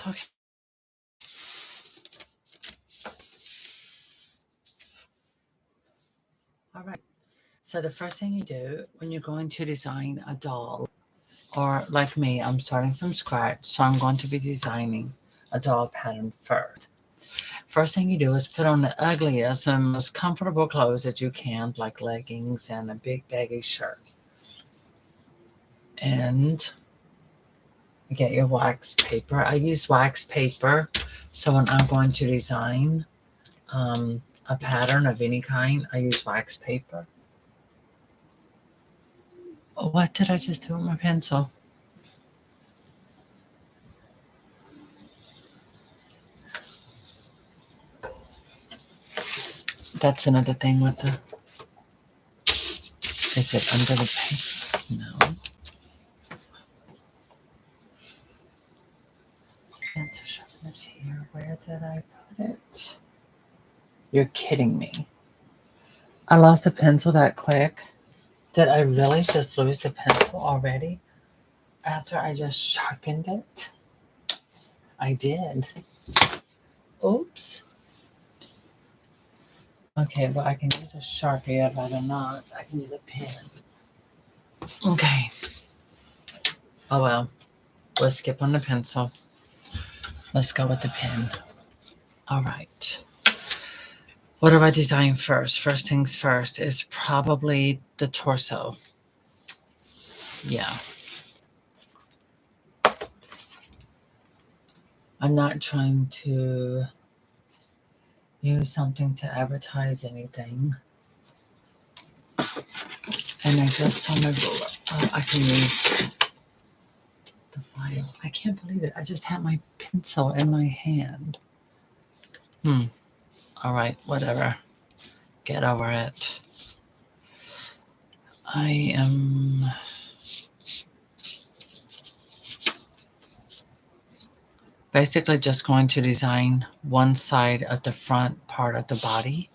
Okay. All right. So the first thing you do when you're going to design a doll, or like me, I'm starting from scratch, so I'm going to be designing a doll pattern first. First thing you do is put on the ugliest and most comfortable clothes that you can, like leggings and a big baggy shirt. And you get your wax paper. I use wax paper, so when I'm going to design a pattern of any kind, I use wax paper. What did I just do with my pencil? That's another thing with the... Is it under the paper? No. Pencil sharpness here. Where did I put it? You're kidding me. I lost a pencil that quick. Did I really just lose the pencil already after I just sharpened it? I did. Oops. Okay, well, I can use a Sharpie. I'd rather not. I can use a pen. Okay. Oh, well. We'll skip on the pencil. Let's go with the pen. All right. What do I design first? First things first is probably the torso. Yeah. I'm not trying to use something to advertise anything. And I just saw my ruler. Oh, I can use the file. I can't believe it. I just had my pencil in my hand. All right, whatever. Get over it. I am basically just going to design one side of the front part of the body.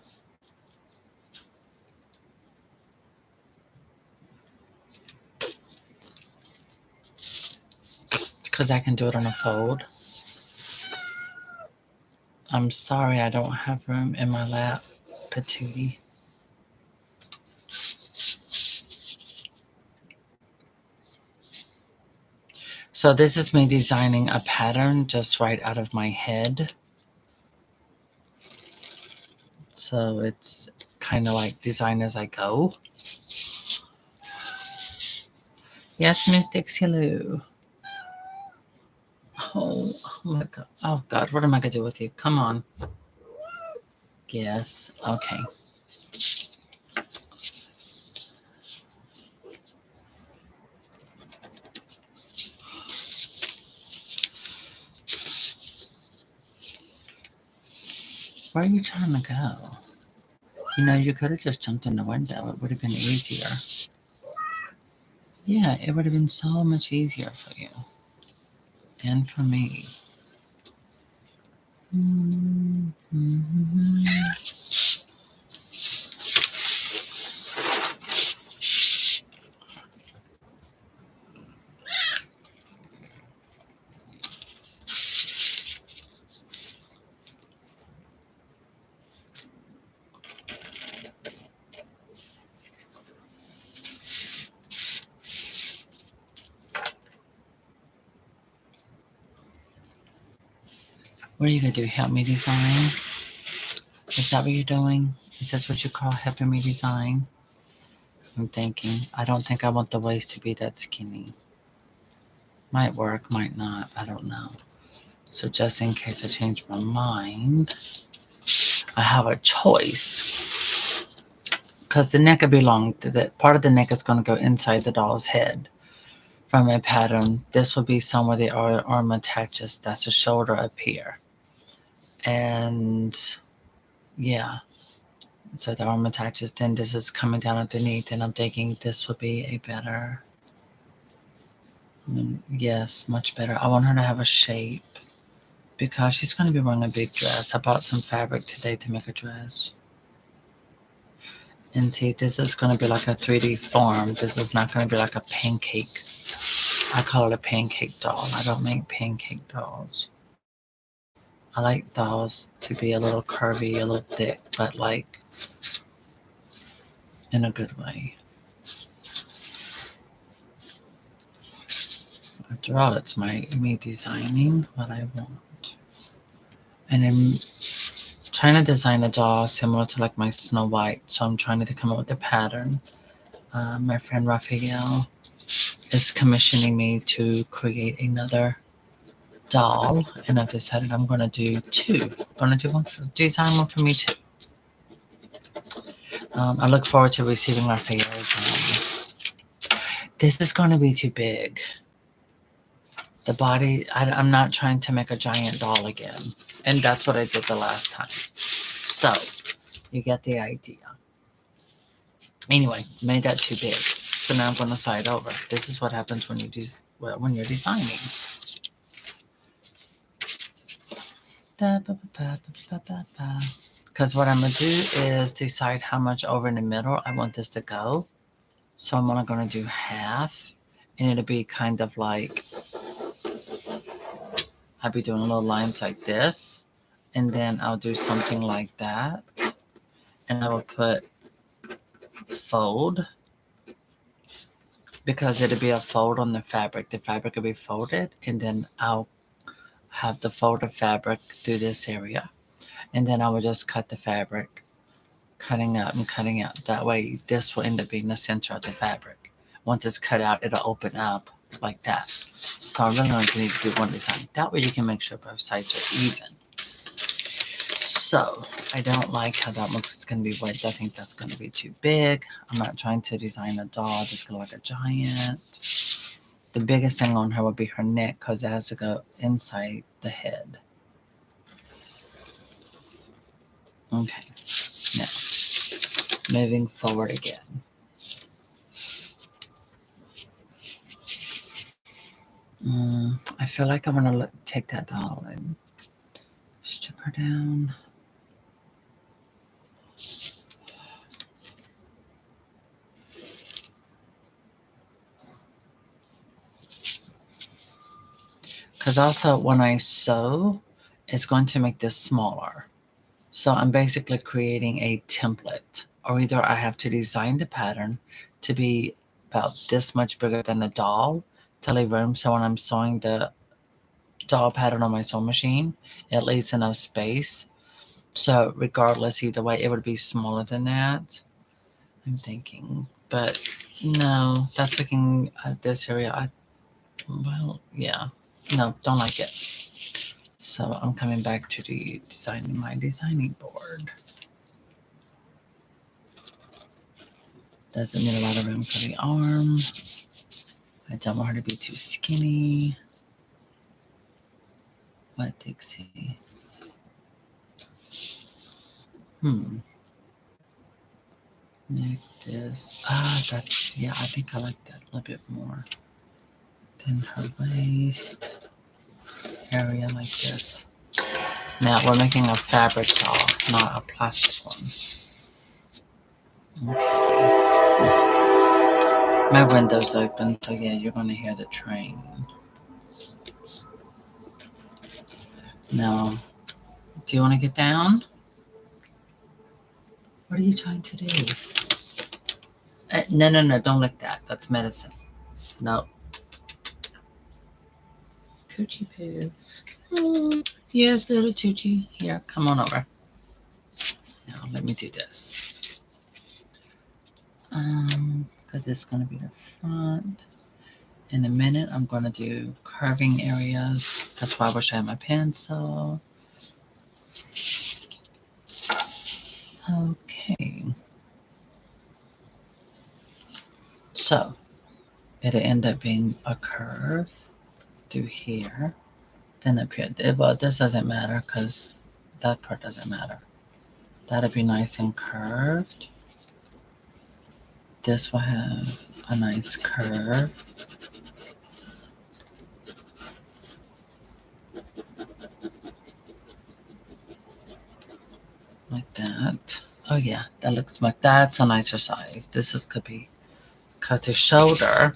Because I can do it on a fold. I'm sorry I don't have room in my lap, patootie. So this is me designing a pattern just right out of my head. So it's kind of like design as I go. Yes, Mystic, hello. Oh my God. Oh God, what am I going to do with you? Come on. Yes, okay. Where are you trying to go? You know, you could have just jumped in the window. It would have been easier. Yeah, it would have been so much easier for you. And for me. Mm-hmm. What are you going to do? Help me design? Is that what you're doing? Is this what you call helping me design? I'm thinking. I don't think I want the waist to be that skinny. Might work, might not. I don't know. So just in case I change my mind, I have a choice. Because the neck will be long. The part of the neck is going to go inside the doll's head. From a pattern, this will be somewhere the arm attaches. That's the shoulder up here. And yeah. So the arm attaches, then this is coming down underneath, and I'm thinking this would be a better, yes, much better. I want her to have a shape because she's going to be wearing a big dress. I bought some fabric today to make a dress. And see, this is going to be like a 3D form. This is not going to be like a pancake. I call it a pancake doll. I don't make pancake dolls. I like dolls to be a little curvy, a little thick, but like in a good way. After all, it's me designing what I want. And I'm trying to design a doll similar to like my Snow White. So I'm trying to come up with a pattern. My friend Raphael is commissioning me to create another doll, and I've decided I'm gonna do two. I'm gonna do design one for me too. I look forward to receiving Raphael's. This is gonna be too big. The body. I'm not trying to make a giant doll again, and that's what I did the last time. So you get the idea. Anyway, made that too big. So now I'm gonna slide over. This is what happens when when you're designing. Because what I'm gonna do is decide how much over in the middle I want this to go. So I'm only gonna do half, and it'll be kind of like I'll be doing little lines like this, and then I'll do something like that, and I will put fold because it'll be a fold on the fabric. The fabric will be folded, and then I'll have the folded fabric through this area, and then I will just cut the fabric, cutting out and cutting out. That way, this will end up being the center of the fabric. Once it's cut out, it'll open up like that. So I really only need to do one design. That way you can make sure both sides are even. So I don't like how that looks. It's going to be wet. I think that's going to be too big. I'm not trying to design a doll that's going to look like a giant. The biggest thing on her will be her neck because it has to go inside the head. Okay, now moving forward again. I feel like I'm going to take that doll and strip her down. Because also when I sew, it's going to make this smaller. So I'm basically creating a template, or either I have to design the pattern to be about this much bigger than the doll to leave room so when I'm sewing the doll pattern on my sewing machine, it leaves enough space. So regardless, either way, it would be smaller than that. I'm thinking, but no, that's looking at this area. Well, yeah, no, don't like it. So I'm coming back to the designing my designing board. Doesn't need a lot of room for the arm. I don't want her to be too skinny. What, Dixie? Like this. That's, yeah, I think I like that a little bit more. Then her waist area like this. Now we're making a fabric doll, not a plastic one. Okay. My window's open, so yeah, you're gonna hear the train. Now, do you want to get down? What are you trying to do? No, don't lick that. That's medicine. No. Coochie poo. Yes, little Tucci. Here, come on over. Now, let me do this. Because it's going to be the front. In a minute, I'm going to do curving areas. That's why I wish I had my pencil. Okay. So, it'll end up being a curve through here. Then up here. Well, this doesn't matter because that part doesn't matter. That'll be nice and curved. This will have a nice curve. Like that. Oh yeah, that looks like that's a nicer size. This is could be because the shoulder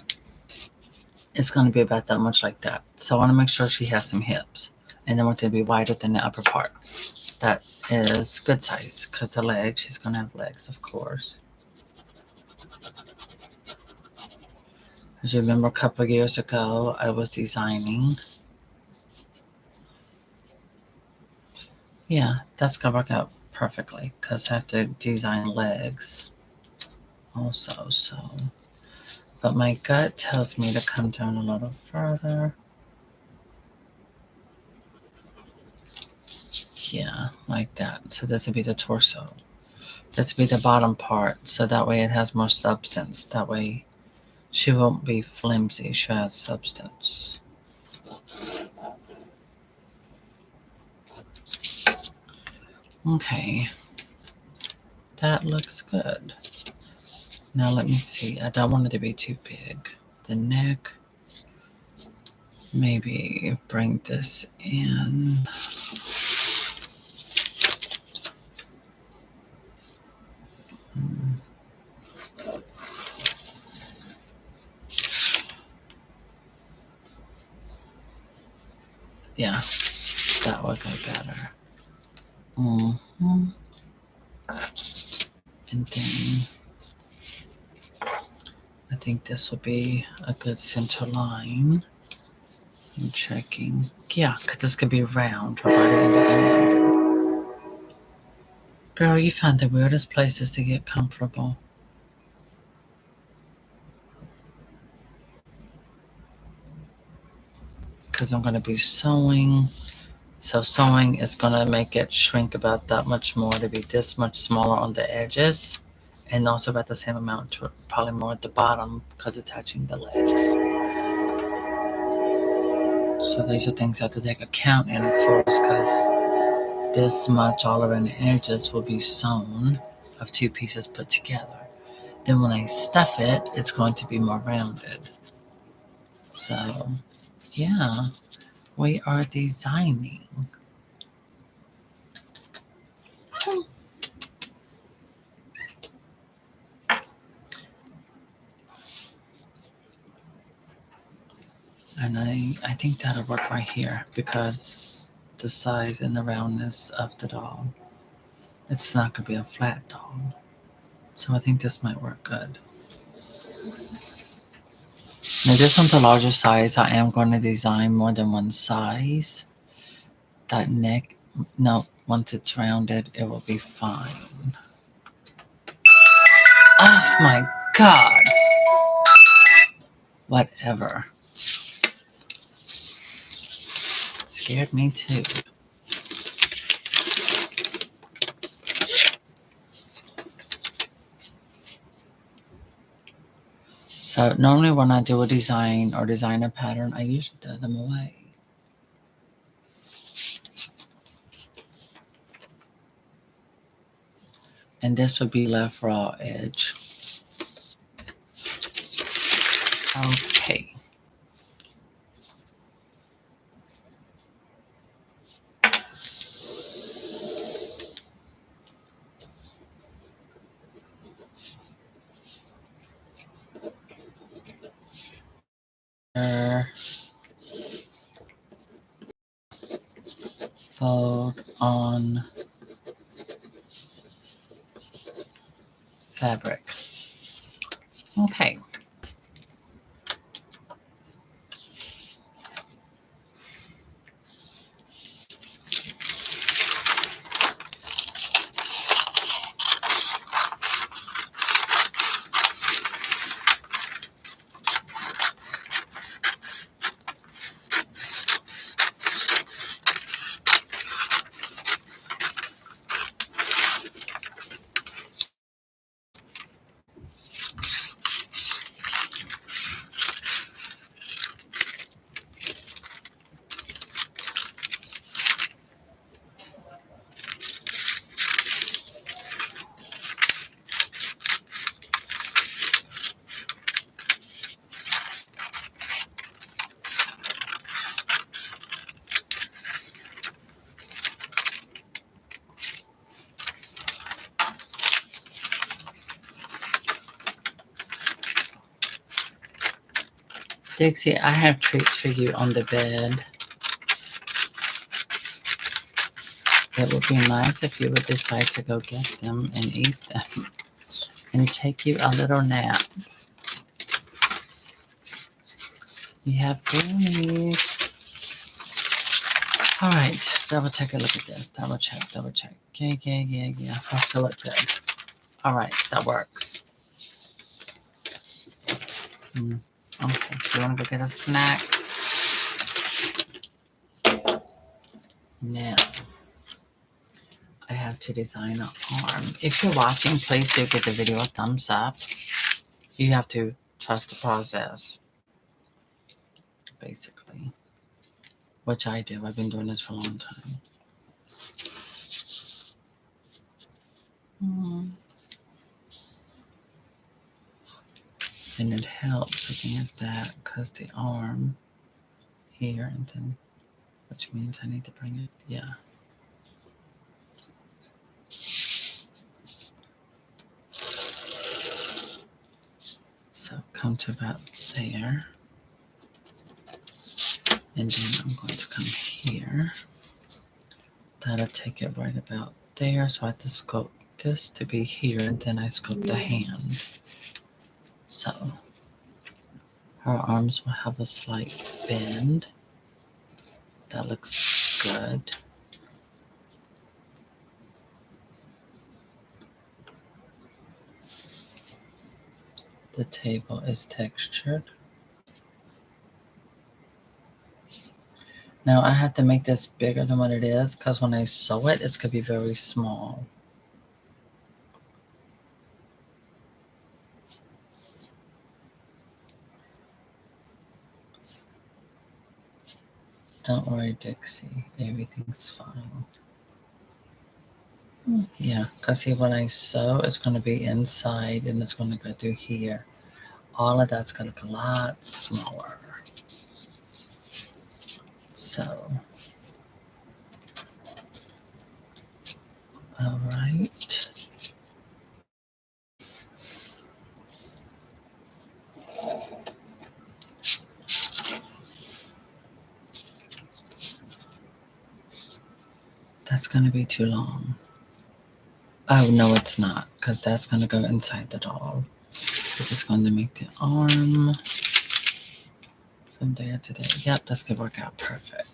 is going to be about that much like that. So I want to make sure she has some hips. And I want it to be wider than the upper part. That is good size because the legs, she's going to have legs, of course. As you remember, a couple of years ago, I was designing. Yeah, that's going to work out perfectly because I have to design legs also. So, but my gut tells me to come down a little further. Yeah, like that. So this would be the torso. This would be the bottom part. So that way it has more substance. That way she won't be flimsy. She has substance. Okay. That looks good. Now let me see. I don't want it to be too big. The neck. Maybe bring this in. Yeah, that would go better. Mm-hmm. And then I think this will be a good center line. I'm checking. Yeah, because this could be round. Her body ended up rounded. Girl, you found the weirdest places to get comfortable. Because I'm going to be sewing. So sewing is going to make it shrink about that much more to be this much smaller on the edges. And also about the same amount, to probably more at the bottom because it's touching the legs. So these are things I have to take account in first because this much all around the edges will be sewn of two pieces put together. Then when I stuff it, it's going to be more rounded. So yeah, we are designing. And I think that'll work right here because the size and the roundness of the doll. It's not going to be a flat doll. So I think this might work good. Now this one's a larger size. I am going to design more than one size. That neck, no, once it's rounded, it will be fine. Oh my god. Whatever. Scared me too. So normally when I do a design or design a pattern, I usually throw them away. And this would be left raw edge. Okay. Fold on fabric. Okay. Dixie, I have treats for you on the bed. It would be nice if you would decide to go get them and eat them and take you a little nap. You have brownies. All right, double take a look at this. Double check, double check. Yeah. That's gonna look good. All right, that works. Okay, so you wanna go get a snack? Now, I have to design an arm. If you're watching, please do give the video a thumbs up. You have to trust the process, basically, which I do. I've been doing this for a long time. And it helps looking at that because the arm here and then, which means I need to bring it, yeah. So come to about there. And then I'm going to come here. That'll take it right about there. So I have to sculpt this to be here, and then I sculpt the hand. So her arms will have a slight bend. That looks good. The table is textured. Now I have to make this bigger than what it is because when I sew it, it's going to be very small. Don't worry, Dixie. Everything's fine. Yeah, because see, when I sew, it's going to be inside and it's going to go through here. All of that's going to look a lot smaller. So, all right. That's going to be too long. Oh, no, it's not, because that's going to go inside the doll. It's just going to make the arm from there to there. Yep, that's going to work out perfect.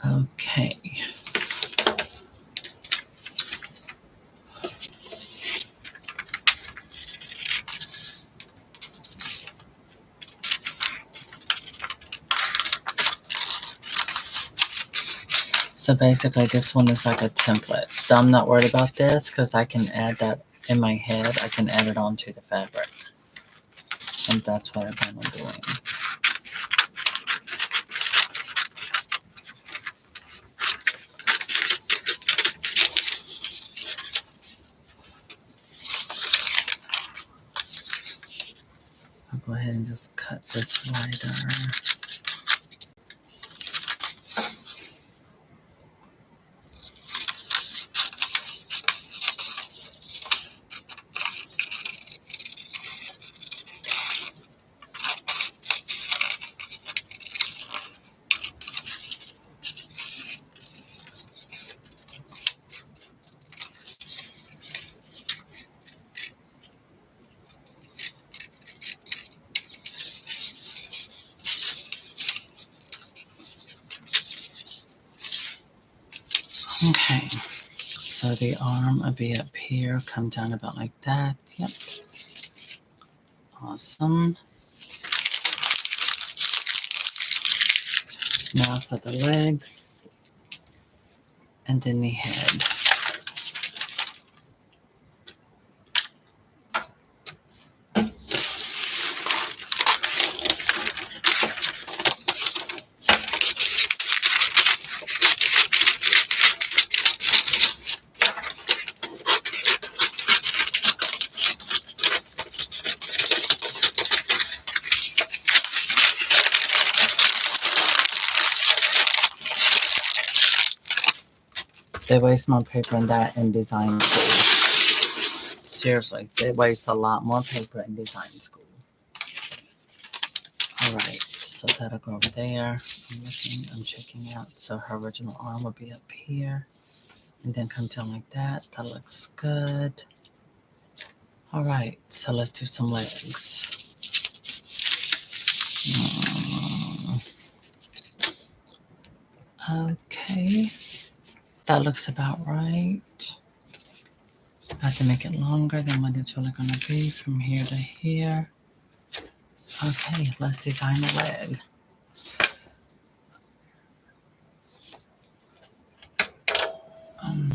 Okay. So basically this one is like a template. So I'm not worried about this because I can add that in my head. I can add it onto the fabric. And that's what I plan on doing. I'll go ahead and just cut this wider. Okay, so the arm will be up here, come down about like that. Yep. Awesome. Now for the legs and then the head. They waste more paper than that in design too. Seriously, they waste a lot more paper in design school. Alright, so that'll go over there. I'm checking out. So her original arm will be up here. And then come down like that. That looks good. Alright, so let's do some legs. Okay, that looks about right. I have to make it longer than what it's really going to be from here to here. Okay, let's design the leg. Um,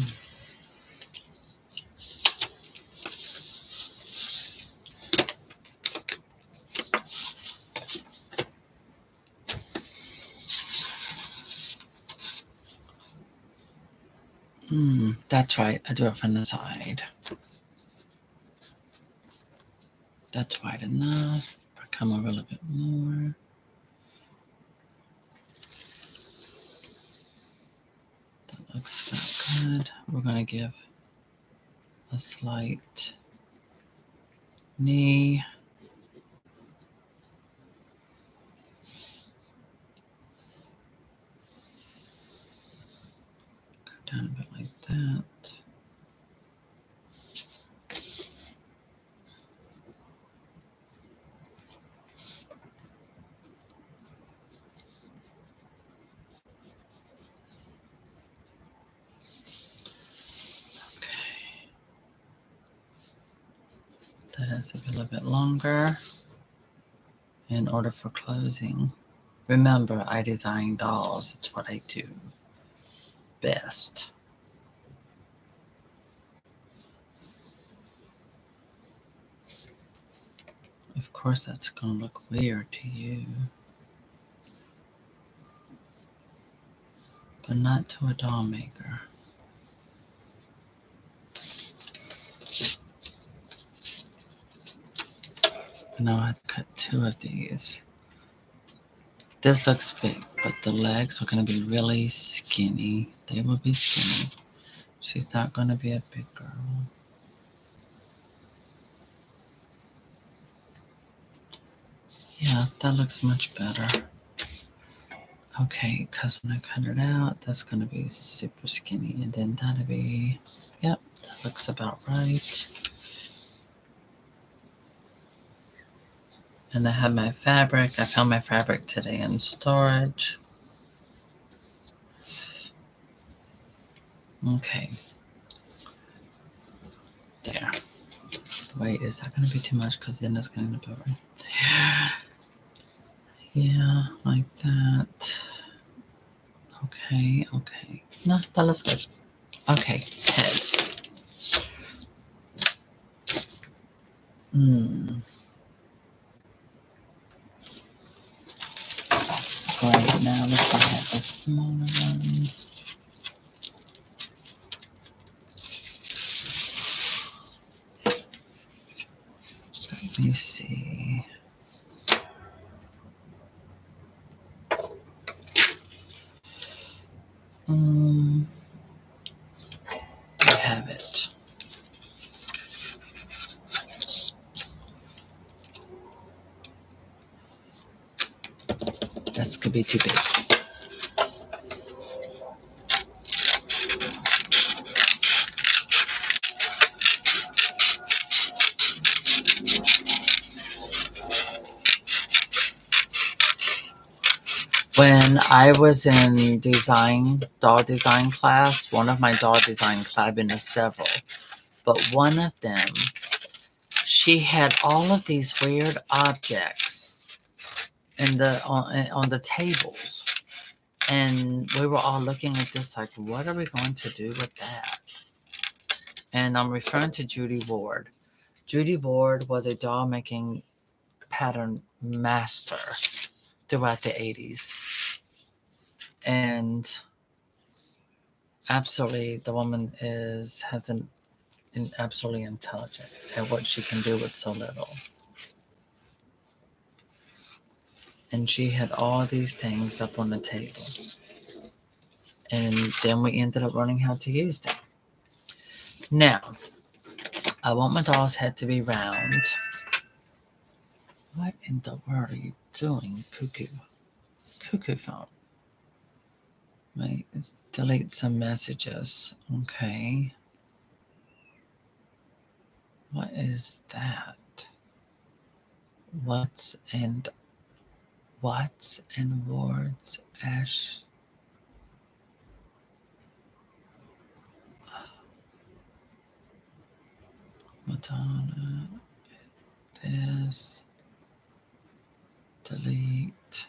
that's right, I do it from the side. That's wide enough. Come a little bit more. That looks not good. We're going to give a slight knee. Go down a bit like that. That has to be a little bit longer in order for closing. Remember, I design dolls. It's what I do best. Of course, that's going to look weird to you. But not to a doll maker. Now I have to cut 2 of these. This looks big, but the legs are going to be really skinny. They will be skinny. She's not going to be a big girl. Yeah, that looks much better. Okay, because when I cut it out, that's going to be super skinny. And then that'll be, yep, that looks about right. And I have my fabric. I found my fabric today in storage. Okay. There. Wait, is that going to be too much? Because then it's going to be right there. Yeah, like that. Okay. No, that looks good. Okay, head. Great, now let's look at the smaller ones. Let me see. I have it. That's could be too big. When I was in doll design class, one of my doll design class, I've been to several, but one of them, she had all of these weird objects on the tables, and we were all looking at this like, what are we going to do with that? And I'm referring to Judy Ward. Judy Ward was a doll making pattern master throughout the 80s. And absolutely, the woman has an absolutely intelligent at what she can do with so little. And she had all these things up on the table. And then we ended up learning how to use them. Now, I want my doll's head to be round. What in the world are you doing, cuckoo? Cuckoo phone. Wait, let's delete some messages. Okay. What is that? What's and words, Ash? Madonna. This. Delete.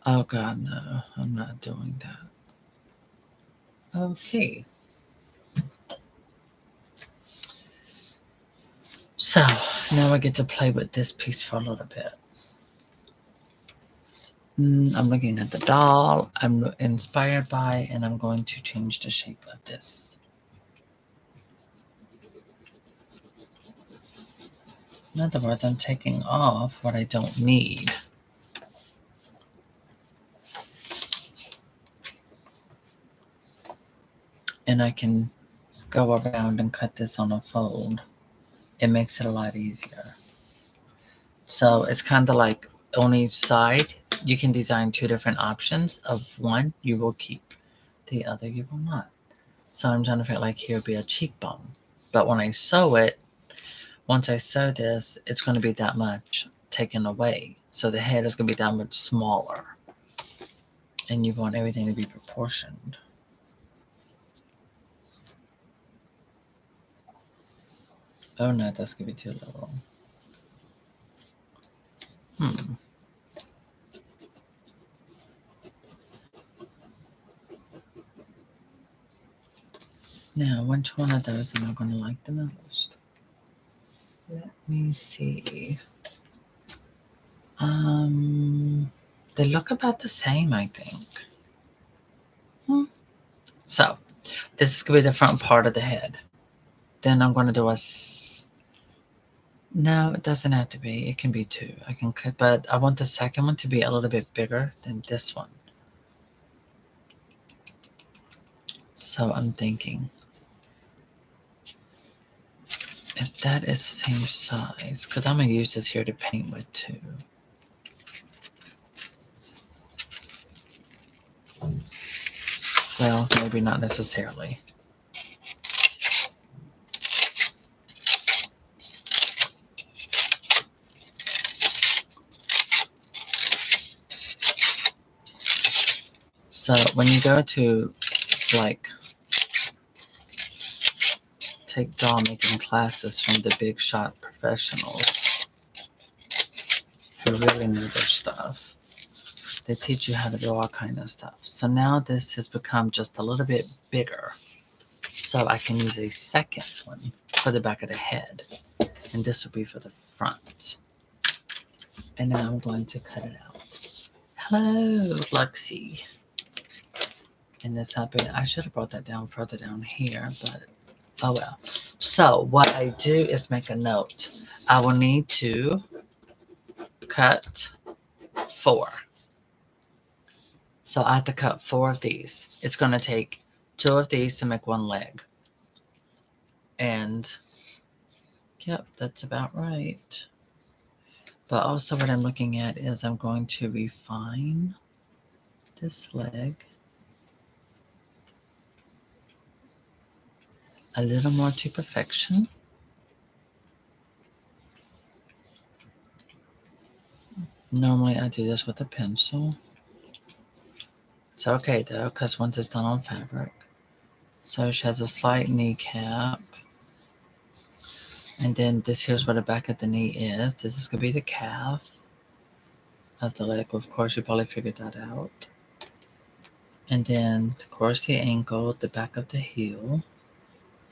Oh God, no! I'm not doing that. Okay. So now I get to play with this piece for a little bit. I'm looking at the doll I'm inspired by, and I'm going to change the shape of this. In other words, I'm taking off what I don't need. And I can go around and cut this on a fold. It makes it a lot easier. So it's kind of like on each side, you can design two different options of one you will keep, the other you will not. So I'm trying to feel like here would be a cheekbone. But when I sew it, once I sew this, it's going to be that much taken away. So the head is going to be that much smaller. And you want everything to be proportioned. Oh no, that's going to be too little. Now, which one of those am I going to like the most? Let me see. They look about the same, I think. So, this is going to be the front part of the head. Then I'm going to do a... No, it doesn't have to be. It can be two. I can cut, but I want the second one to be a little bit bigger than this one. So I'm thinking, if that is the same size, because I'm going to use this here to paint with too. Well, maybe not necessarily. So when you go to like take doll making classes from the big shot professionals who really know their stuff, they teach you how to do all kind of stuff. So now this has become just a little bit bigger. So I can use a second one for the back of the head. And this will be for the front. And now I'm going to cut it out. Hello, Luxie. And this happened. I should have brought that down further down here, but oh well. So what I do is make a note. I will need to cut 4. So I have to cut 4 of these. It's going to take 2 of these to make 1 leg. And yep, that's about right. But also what I'm looking at is I'm going to refine this leg a little more to perfection. Normally I do this with a pencil. It's okay though, because once it's done on fabric. So she has a slight kneecap. And then this here's where the back of the knee is. This is going to be the calf of the leg. Of course, you probably figured that out. And then, of course, the ankle, the back of the heel.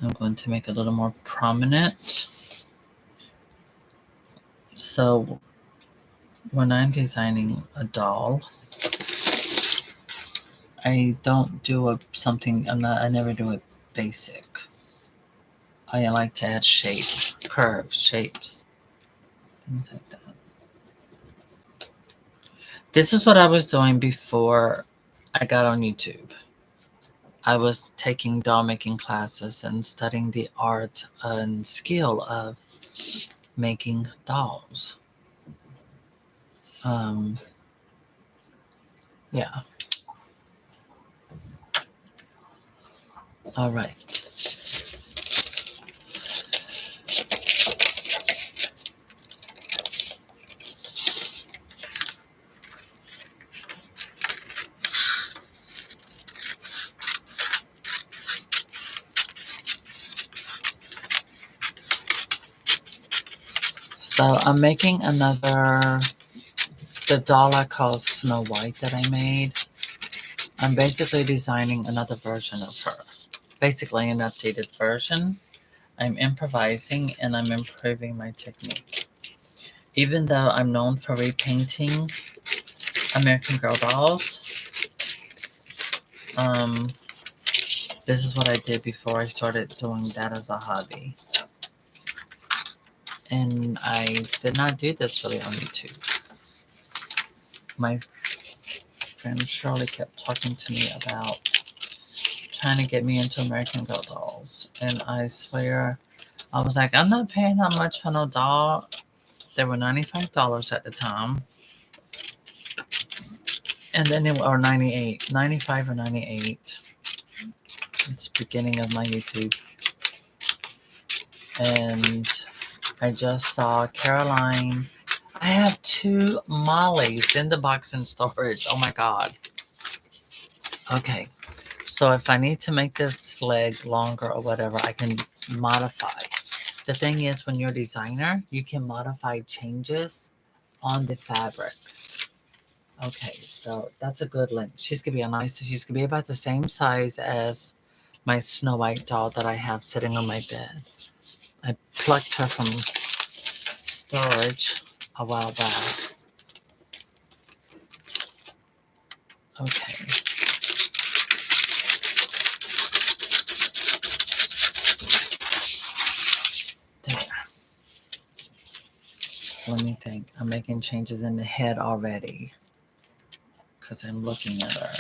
I'm going to make a little more prominent. So when I'm designing a doll, I don't do something. I never do it basic. I like to add shape, curves, shapes, things like that. This is what I was doing before I got on YouTube. I was taking doll making classes and studying the art and skill of making dolls. Um, yeah. All right. So I'm making another, the doll I call Snow White that I made. I'm basically designing another version of her. Basically an updated version. I'm improvising and I'm improving my technique. Even though I'm known for repainting American Girl dolls, um, this is what I did before I started doing that as a hobby. And I did not do this really on YouTube. My friend Shirley kept talking to me about trying to get me into American Girl dolls. And I swear, I was like, I'm not paying that much for no doll. They were $95 at the time. And then it or 98, 95 or 98. It's the beginning of my YouTube. And I just saw Caroline. I have 2 Mollies in the box in storage. Oh my god. Okay. So if I need to make this leg longer or whatever, I can modify. The thing is, when you're a designer, you can modify changes on the fabric. Okay, so that's a good length. She's gonna be a nice, she's gonna be about the same size as my Snow White doll that I have sitting on my bed. I plucked her from storage a while back. Okay. There. Let me think. I'm making changes in the head already because I'm looking at her.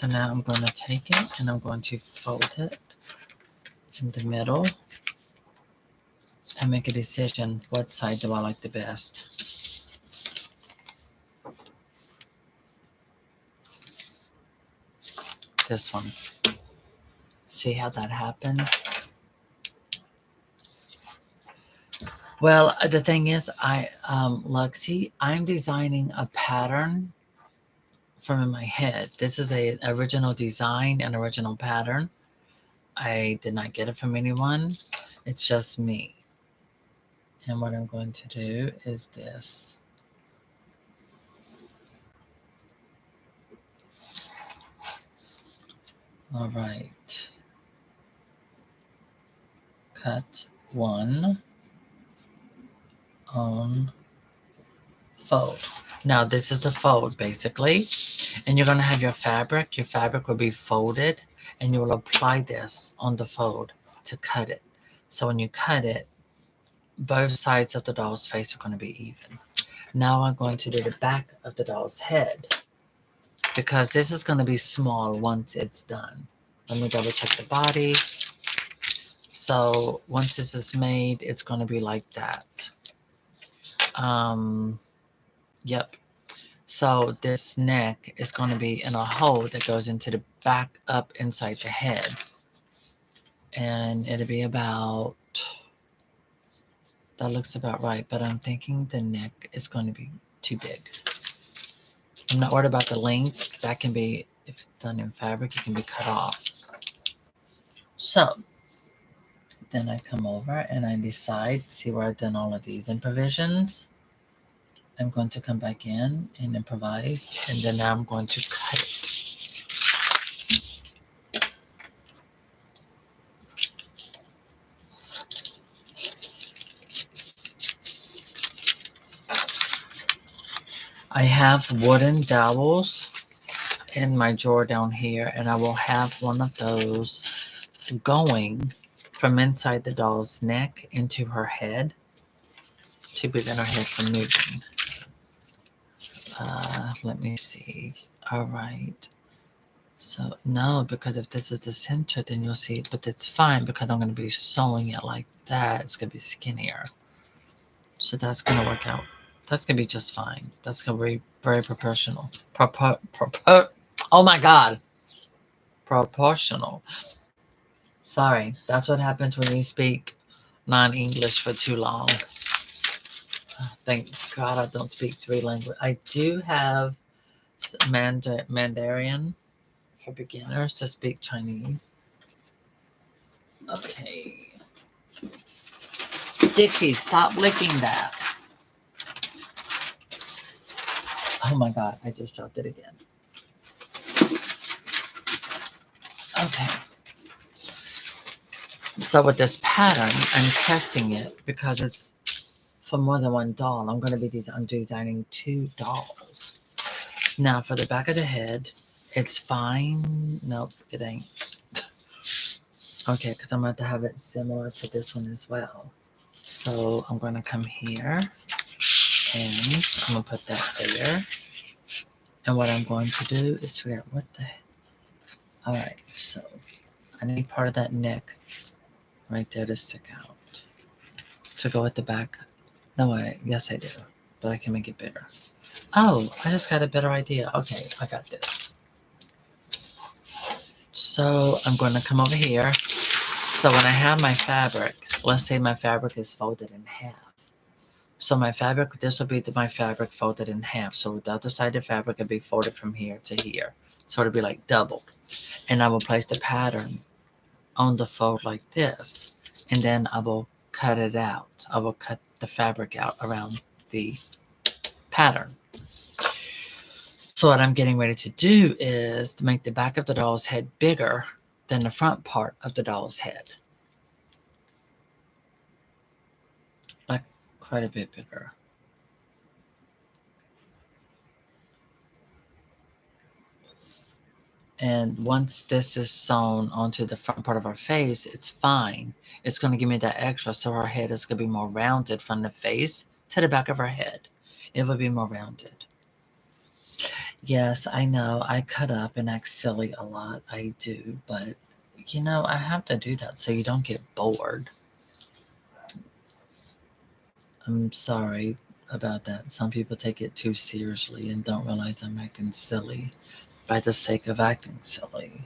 So now I'm going to take it and I'm going to fold it in the middle and make a decision what side do I like the best. This one. See how that happens? Well, the thing is, Lexi, I'm designing a pattern from in my head. This is a original design, an original pattern. I did not get it from anyone. It's just me. And what I'm going to do is this. All right. Cut one on fold. Now this is the fold basically. And you're going to have your fabric. Your fabric will be folded and you will apply this on the fold to cut it. So when you cut it, both sides of the doll's face are going to be even. Now I'm going to do the back of the doll's head because this is going to be small once it's done. Let me double check the body. So once this is made, it's going to be like that. Yep. So this neck is going to be in a hole that goes into the back up inside the head. And it'll be about, that looks about right, but I'm thinking the neck is going to be too big. I'm not worried about the length. That can be, if it's done in fabric, it can be cut off. So Then I come over and I decide, see where I've done all of these improvisions. I'm going to come back in and improvise, and then now I'm going to cut it. I have wooden dowels in my drawer down here, and I will have one of those going from inside the doll's neck into her head to prevent her head from moving. Let me see. All right. So no, because if this is the center, then you'll see, but it's fine because I'm going to be sewing it like that. It's going to be skinnier. So that's going to work out. That's going to be just fine. That's going to be very proportional. Oh my God. Proportional. Sorry. That's what happens when you speak non-English for too long. Thank God I don't speak 3 languages. I do have Mandarin for beginners to speak Chinese. Okay. Dixie, stop licking that. Oh my God, I just dropped it again. Okay. So with this pattern, I'm testing it because it's for more than one doll. I'm designing 2 dolls. Now for the back of the head, it's fine. Nope, it ain't. Okay, because I'm going to have it similar to this one as well. So I'm going to come here and I'm going to put that there. And what I'm going to do is figure out what the heck. All right, so I need part of that neck right there to stick out. To go at the back. No, yes I do. But I can make it bigger. Oh, I just got a better idea. Okay, I got this. So I'm going to come over here. So when I have my fabric, let's say my fabric is folded in half. So my fabric, this will be my fabric folded in half. So the other side of the fabric will be folded from here to here. So it'll be like doubled. And I will place the pattern on the fold like this. And then I will cut it out. I will cut the fabric out around the pattern. So what I'm getting ready to do is to make the back of the doll's head bigger than the front part of the doll's head. Like quite a bit bigger. And once this is sewn onto the front part of her face, it's fine. It's going to give me that extra, so her head is going to be more rounded from the face to the back of her head. It will be more rounded. Yes, I know. I cut up and act silly a lot. I do. But, I have to do that so you don't get bored. I'm sorry about that. Some people take it too seriously and don't realize I'm acting silly by the sake of acting silly.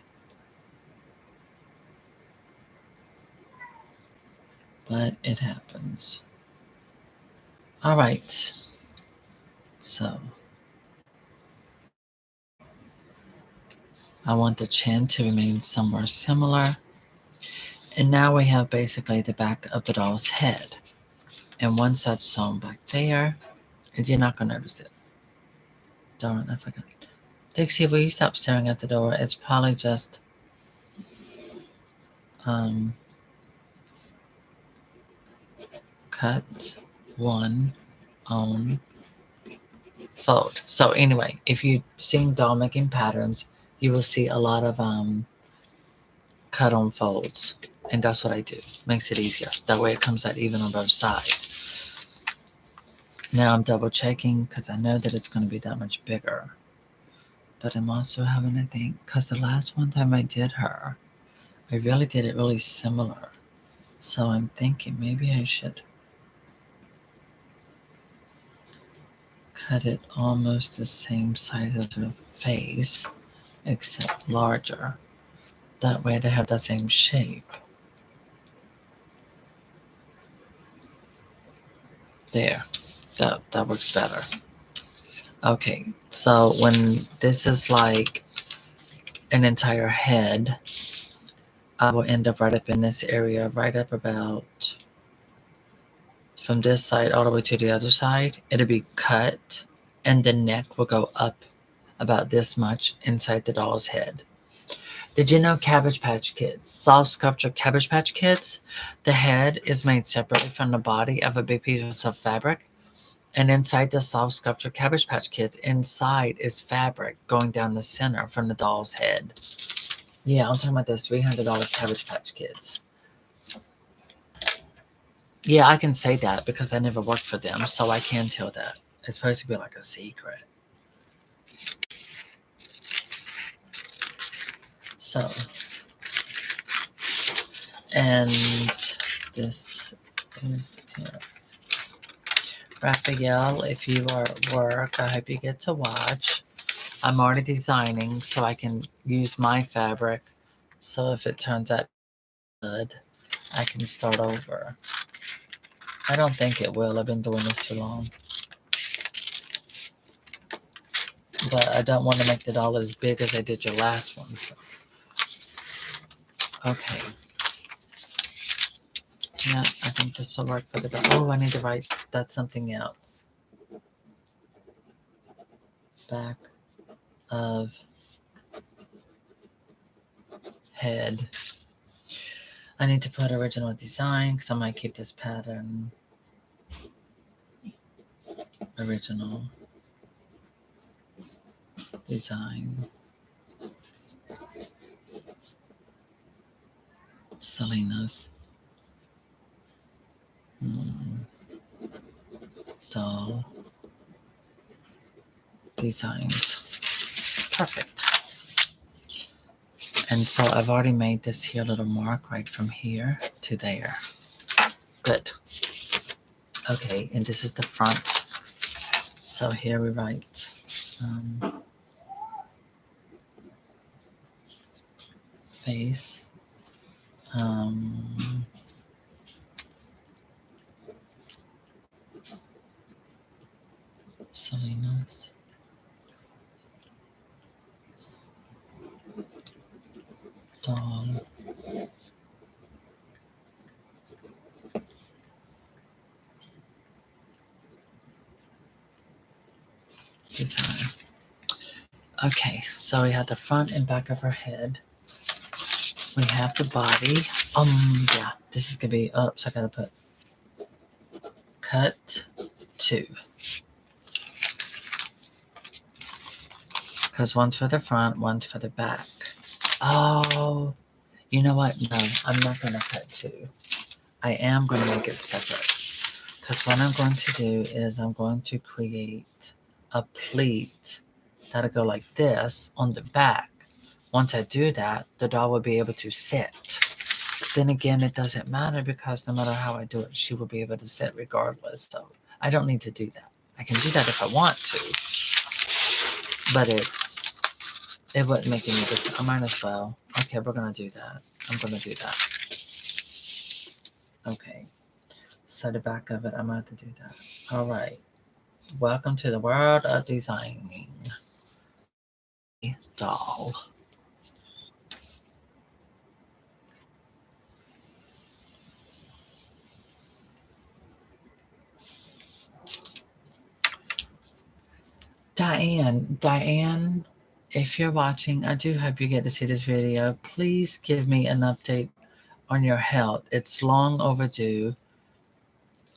But it happens. All right. So I want the chin to remain somewhere similar. And now we have basically the back of the doll's head. And once that's sewn back there, you're not going to notice it. Darn, I forgot. Dixie, will you stop staring at the door? It's probably just cut one on fold. So anyway, if you've seen doll making patterns, you will see a lot of cut on folds. And that's what I do. Makes it easier. That way it comes out even on both sides. Now I'm double checking because I know that it's going to be that much bigger. But I'm also having to think, because the last one time I did her, I really did it really similar. So I'm thinking maybe I should cut it almost the same size as her face, except larger. That way they have the same shape. There. That works better. Okay, so when this is like an entire head, I will end up right up in this area, right up about from this side all the way to the other side. It'll be cut, and the neck will go up about this much inside the doll's head. Did you know Cabbage Patch Kids, soft sculpture Cabbage Patch Kids, the head is made separately from the body of a big piece of fabric? And inside the soft sculpture Cabbage Patch Kids, inside is fabric going down the center from the doll's head. Yeah, I'm talking about those $300 Cabbage Patch Kids. Yeah, I can say that because I never worked for them, so I can tell that. It's supposed to be like a secret. So, and this is it. Raphael, if you are at work, I hope you get to watch. I'm already designing so I can use my fabric. So if it turns out good, I can start over. I don't think it will. I've been doing this too long. But I don't want to make the doll as big as I did your last one. So. Okay. Yeah, I think this will work for the doll. Oh, I need to write. That's something else. Back of head. I need to put original design because I might keep this pattern. Original design. Selena's doll designs. Perfect. And so I've already made this here little mark right from here to there. Good. Okay, and this is the front. So here we write face. Selena's doll design. Okay, so we have the front and back of her head. We have the body. Yeah, this is gonna be up, so I gotta put cut 2. Because one's for the front, one's for the back. Oh, you know what? No, I'm not gonna cut 2. I am gonna make it separate. Because what I'm going to do is I'm going to create a pleat that'll go like this on the back. Once I do that, the doll will be able to sit. Then again, it doesn't matter because no matter how I do it, she will be able to sit regardless. So I don't need to do that. I can do that if I want to, but it wouldn't make any difference. I might as well. Okay, we're gonna do that. I'm gonna do that. Okay. So the back of it, I'm going to have to do that. All right. Welcome to the world of designing. Doll. Diane, if you're watching, I do hope you get to see this video. Please give me an update on your health. It's long overdue,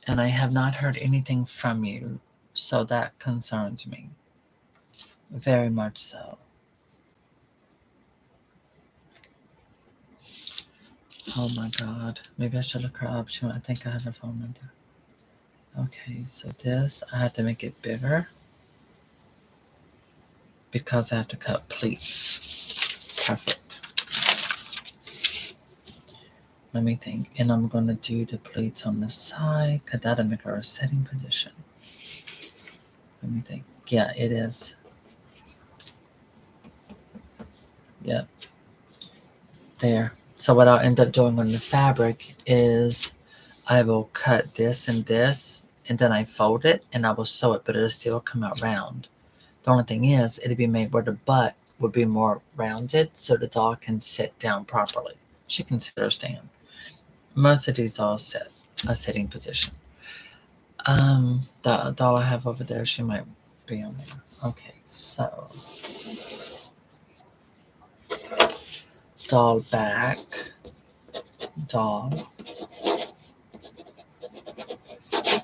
and I have not heard anything from you, so that concerns me. Very much so. Oh my God. Maybe I should look her up. I think I have her phone number. Okay, so this, I have to make it bigger because I have to cut pleats. Perfect. Let me think. And I'm going to do the pleats on the side because that'll make her a setting position. Let me think. Yeah, it is. Yep. There. So what I'll end up doing on the fabric is I will cut this, and then I fold it and I will sew it, but it'll still come out round. The only thing is, it'll be made where the butt would be more rounded so the doll can sit down properly. She can sit or stand. Most of these dolls sit a sitting position. The doll I have over there, she might be on there. Okay, so doll back, doll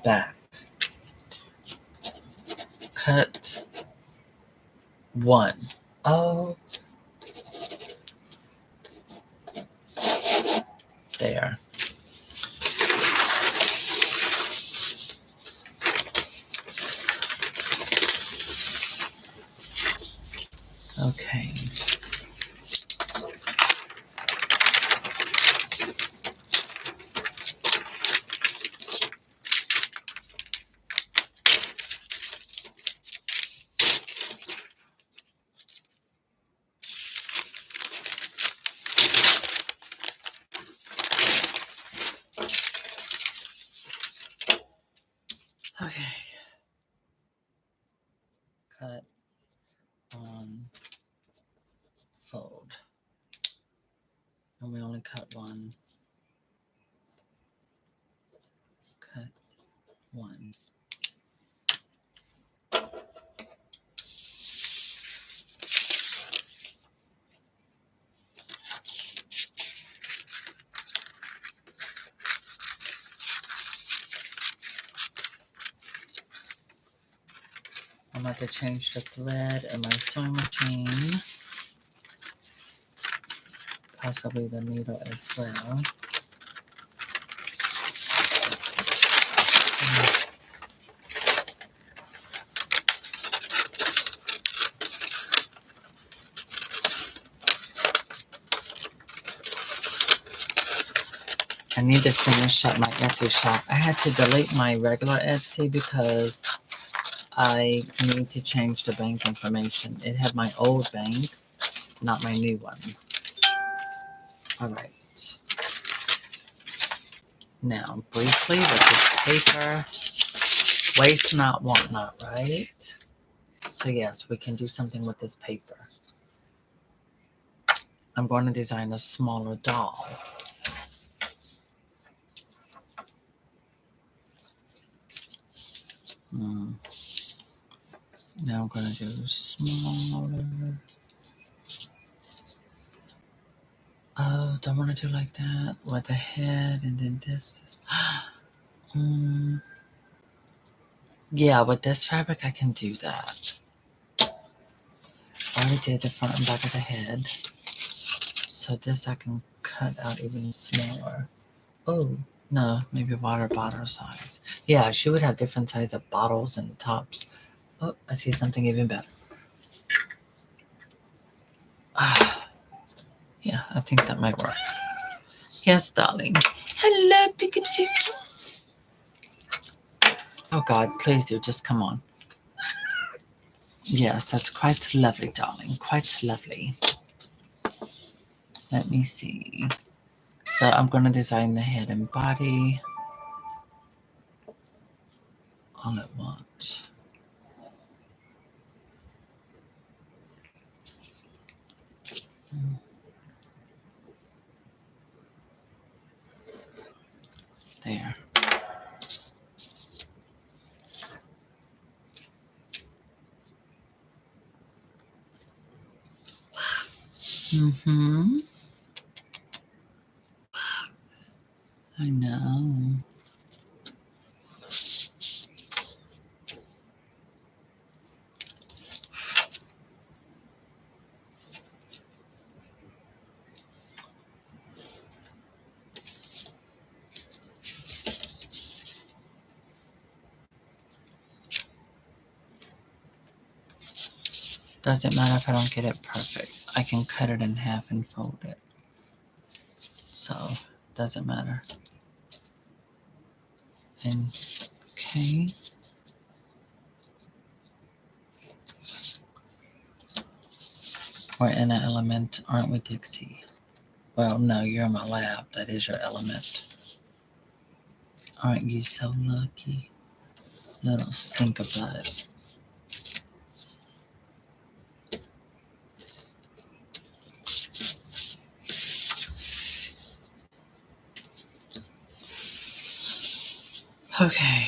back. Cut 1. Oh, there. Okay. Okay. Cut on fold. And we only cut 1. Cut 1. I'm about to change the thread in my sewing machine. Possibly the needle as well. I need to finish up my Etsy shop. I had to delete my regular Etsy because I need to change the bank information. It had my old bank, not my new one. All right. Now, briefly with this paper, waste not, want not, right? So yes, we can do something with this paper. I'm going to design a smaller doll. Now I'm going to do smaller. Oh, don't want to do like that with the head and then this. Yeah, with this fabric, I can do that. I already did the front and back of the head. So this I can cut out even smaller. Oh, no, maybe water bottle size. Yeah, she would have different size of bottles and tops. Oh, I see something even better. Yeah, I think that might work. Yes, darling. Hello, Pikachu. Oh, God, please do. Just come on. Yes, that's quite lovely, darling. Quite lovely. Let me see. So I'm going to design the head and body all at once. There. Mm-hmm. I know. Doesn't matter if I don't get it perfect. I can cut it in half and fold it. So, doesn't matter. And, okay. We're in an element, aren't we, Dixie? Well, no, you're in my lap. That is your element. Aren't you so lucky? Little stink of blood. Okay.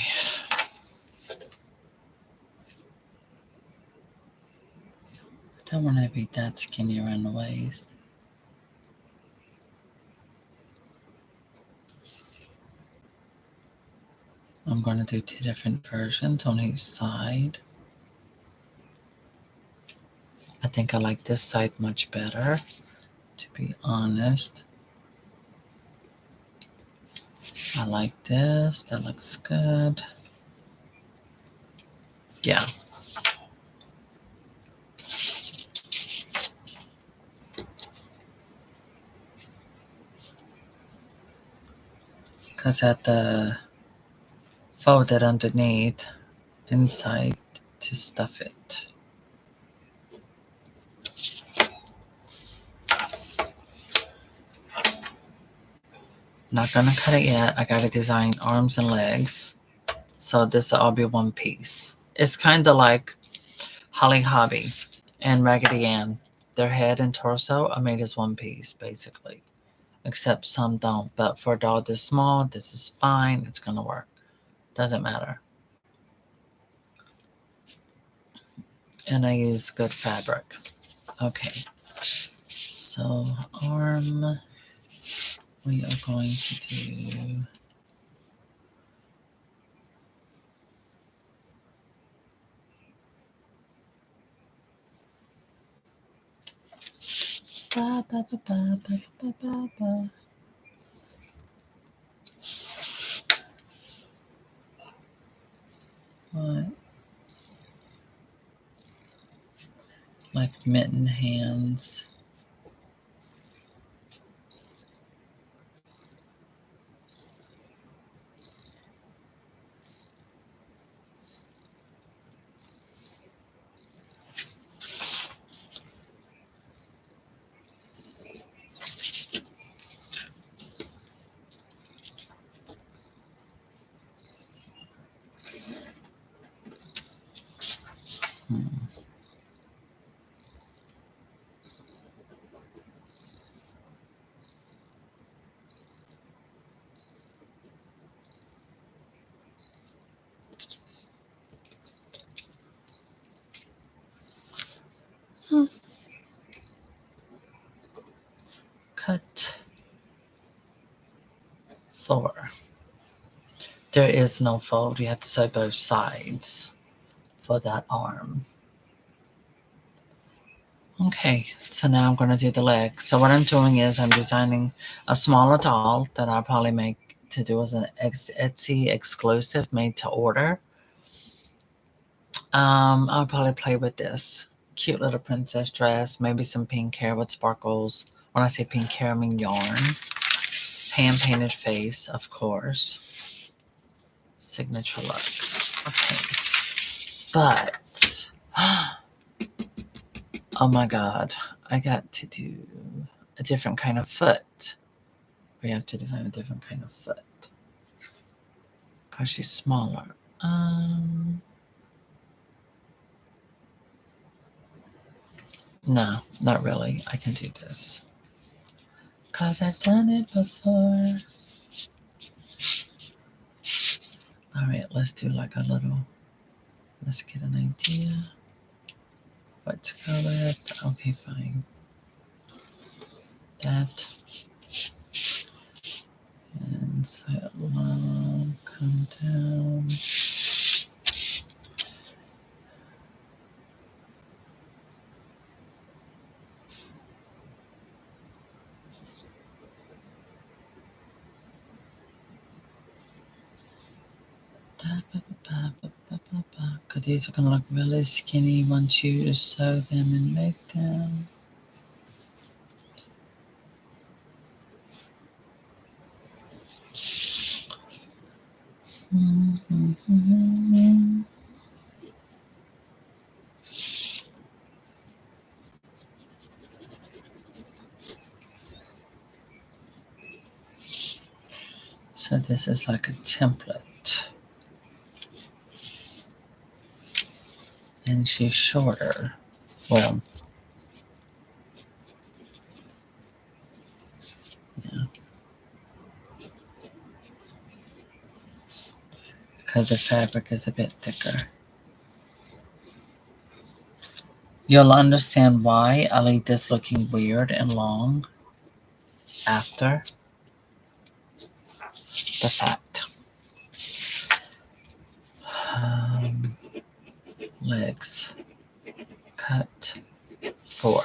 I don't want to be that skinny around the waist. I'm going to do 2 different versions on each side. I think I like this side much better, to be honest. I like this. That looks good. Yeah. Because at the folded underneath, inside to stuff it. Not gonna cut it yet. I gotta design arms and legs. So this will all be one piece. It's kind of like Holly Hobby and Raggedy Ann. Their head and torso are made as one piece, basically. Except some don't. But for a doll this small, this is fine. It's gonna work. Doesn't matter. And I use good fabric. Okay. So arm, we are going to do ba ba ba ba ba ba ba ba. What? Like mitten hands. Cut 4. There is no fold. You have to sew both sides for that arm. Okay, so now I'm going to do the leg. So what I'm doing is I'm designing a smaller doll that I'll probably make to do as an Etsy exclusive made to order. I'll probably play with this cute little princess dress, maybe some pink hair with sparkles. When I say pink hair, I mean yarn. Hand painted face, of course. Signature look. Okay. But, oh my god, I got to do a different kind of foot. We have to design a different kind of foot. Because she's smaller. No, not really. I can do this. Because I've done it before. Alright, let's do like a little, let's get an idea. What to go with. Okay, fine. That. And side long, come down. Because these are going to look really skinny once you sew them and make them. Mm-hmm. So this is like a template. And she's shorter. Well, yeah. because the fabric is a bit thicker. You'll understand why I leave this looking weird and long after the fact. Legs cut 4.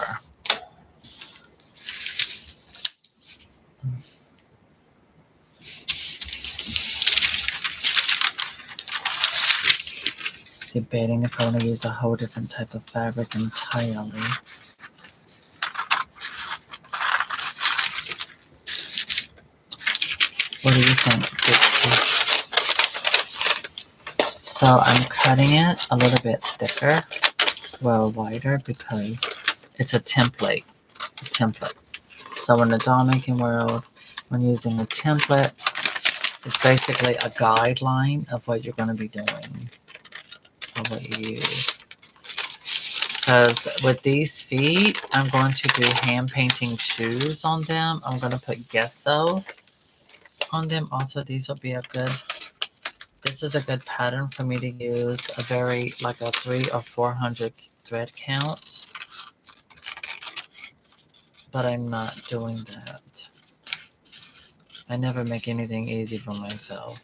Debating if I want to use a whole different type of fabric entirely. What do you think, Dixie? So I'm cutting it a little bit thicker, well, wider, because it's a template. So in the doll making world, when using a template, it's basically a guideline of what you're going to be doing, of what you use. Because with these feet, I'm going to do hand painting shoes on them. I'm going to put gesso on them. Also, these will be a good, this is a good pattern for me to use a very, like a 300 or 400 thread count. But I'm not doing that. I never make anything easy for myself.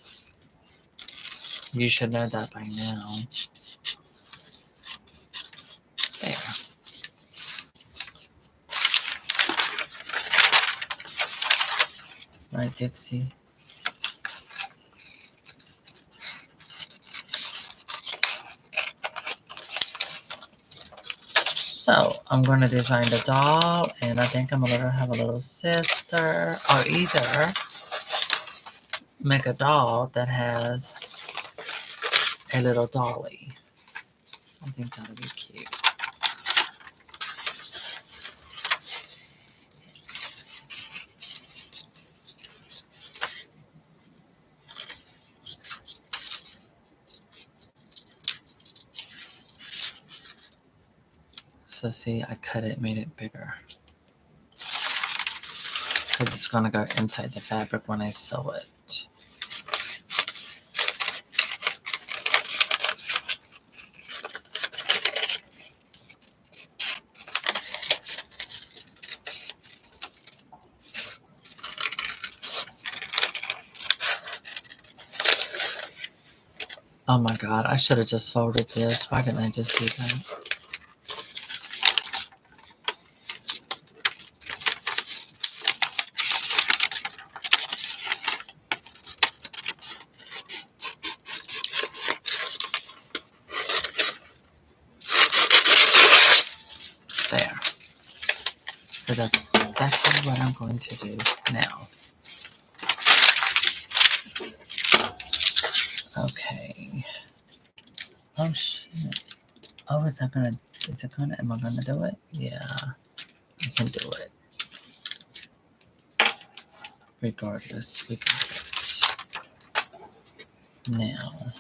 You should know that by now. There. Right, Dixie? So I'm going to design the doll, and I think I'm going to let her have a little sister, or either make a doll that has a little dolly. I think that would be cute. So see, I cut it, made it bigger. Because it's going to go inside the fabric when I sew it. Oh my god, I should have just folded this. Why didn't I just do that? There. So that's exactly what I'm going to do now. Okay. Oh shit. Oh, is it gonna, am I gonna do it? Yeah, I can do it. Regardless, we got it. Now.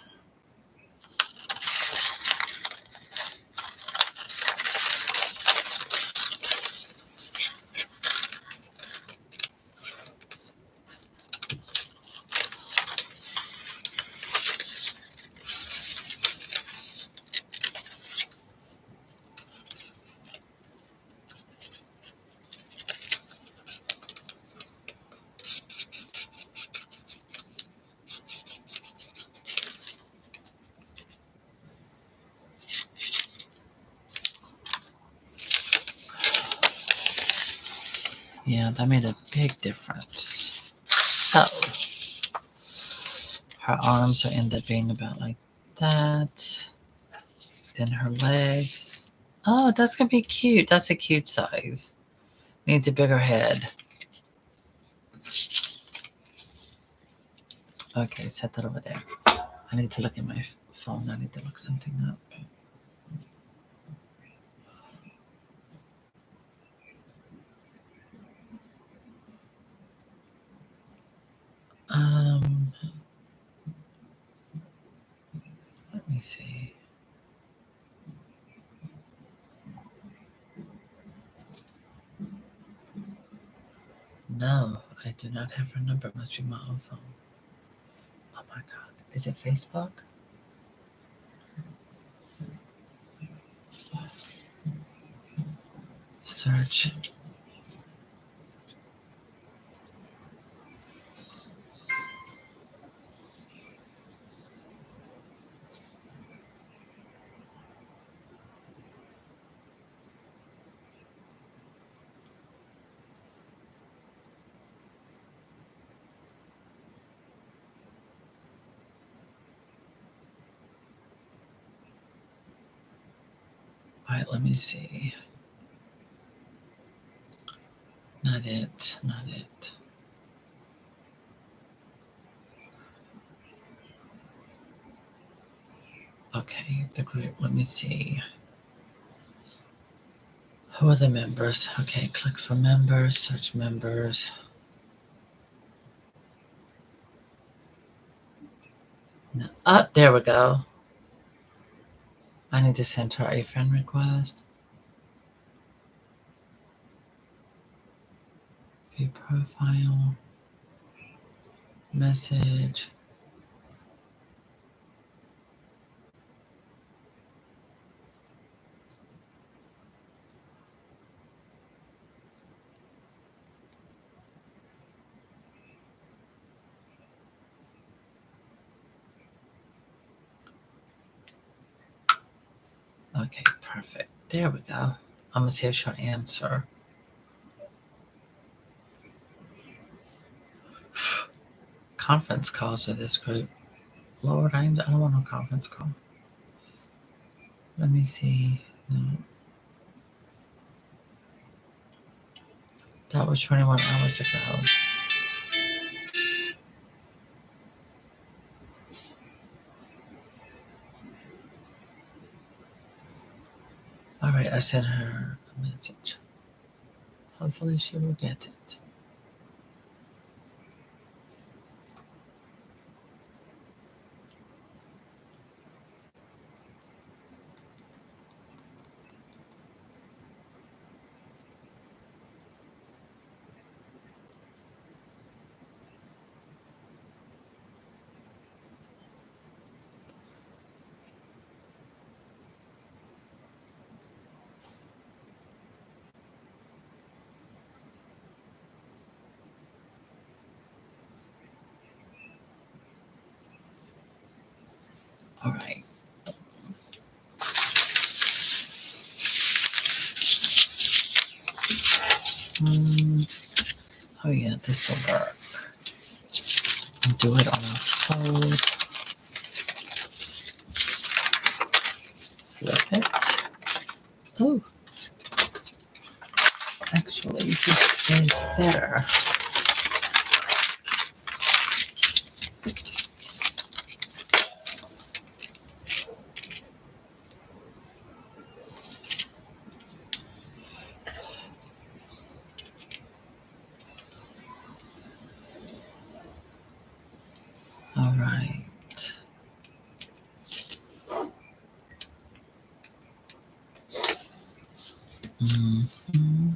Yeah, that made a big difference. So, her arms will end up being about like that. Then her legs. Oh, that's gonna be cute. That's a cute size. Needs a bigger head. Okay, set that over there. I need to look at my phone. I need to look something up. Let me see. No, I do not have her number. It must be my own phone. Oh my god. Is it Facebook? Search. All right, let me see. Not it. Not it. Okay, the group. Let me see. Who are the members? Okay, click for members. Search members. No. Oh, there we go. I need to send her a friend request. View profile. Message. Okay, perfect. There we go. I'm gonna see if she'll answer. Conference calls with this group. Lord, I don't want no conference call. Let me see. No. That was 21 hours ago. All right, I sent her a message. Hopefully she will get it. All right. Oh yeah, this will work. Do it on a fold. Flip it. Oh, actually, this is better. All right. Mm-hmm.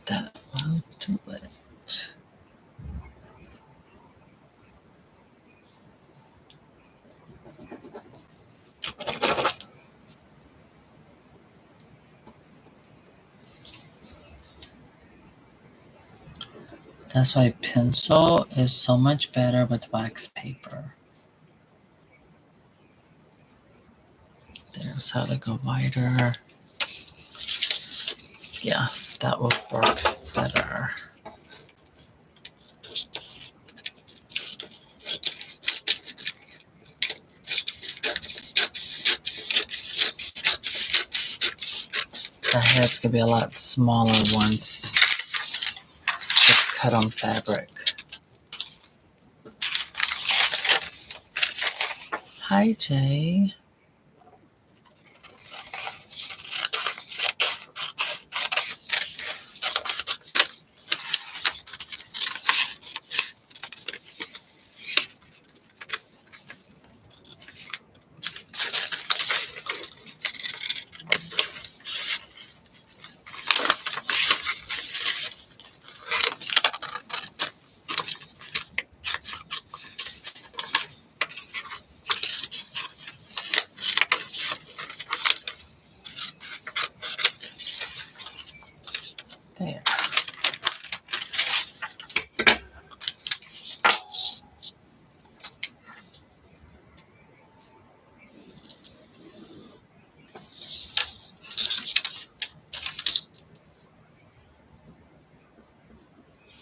That will do it. That's why pencil is so much better with wax paper. There, so to go wider. Yeah, that will work better. The heads can be a lot smaller once it's cut on fabric. Hi, Jay.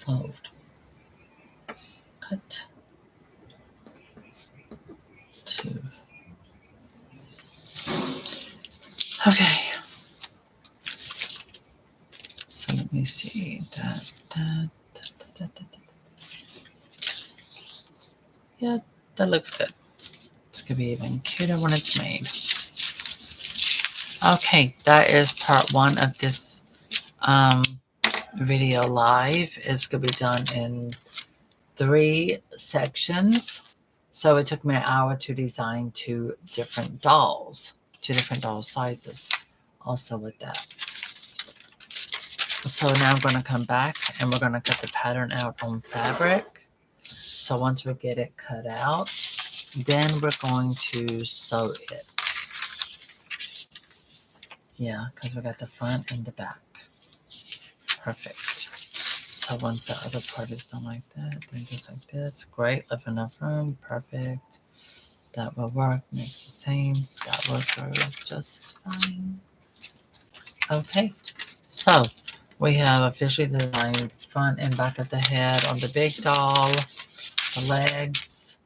fold, cut, 2. Okay. So let me see that. Yeah, that looks good. It's gonna be even cuter when it's made. Okay, that is part 1 of this video live. It's gonna be done in 3 sections. So it took me an hour to design 2 different dolls, 2 different doll sizes. Also with that. So now I'm going to come back and we're going to cut the pattern out on fabric. So once we get it cut out, then we're going to sew it. Yeah, because we got the front and the back. Perfect. So once the other part is done like that, then just like this. Great, left enough room. Perfect. That will work. Makes the same. That will work just fine. Okay, so we have officially designed front and back of the head on the big doll, the legs,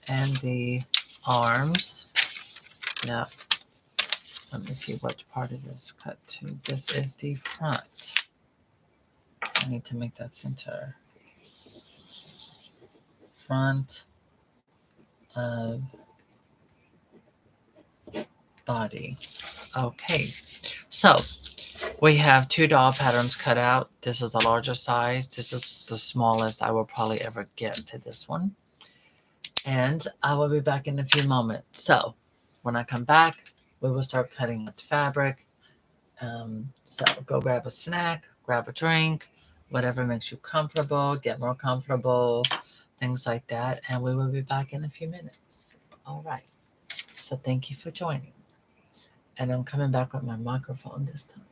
and the arms. Yeah, let me see what part it is cut to. This is the front. I need to make that center. Front of body. Okay, so we have 2 doll patterns cut out. This is a larger size. This is the smallest I will probably ever get to this one. And I will be back in a few moments. So when I come back, we will start cutting up the fabric. So go grab a snack, grab a drink, whatever makes you comfortable, get more comfortable, things like that. And we will be back in a few minutes. All right. So thank you for joining. And I'm coming back with my microphone this time.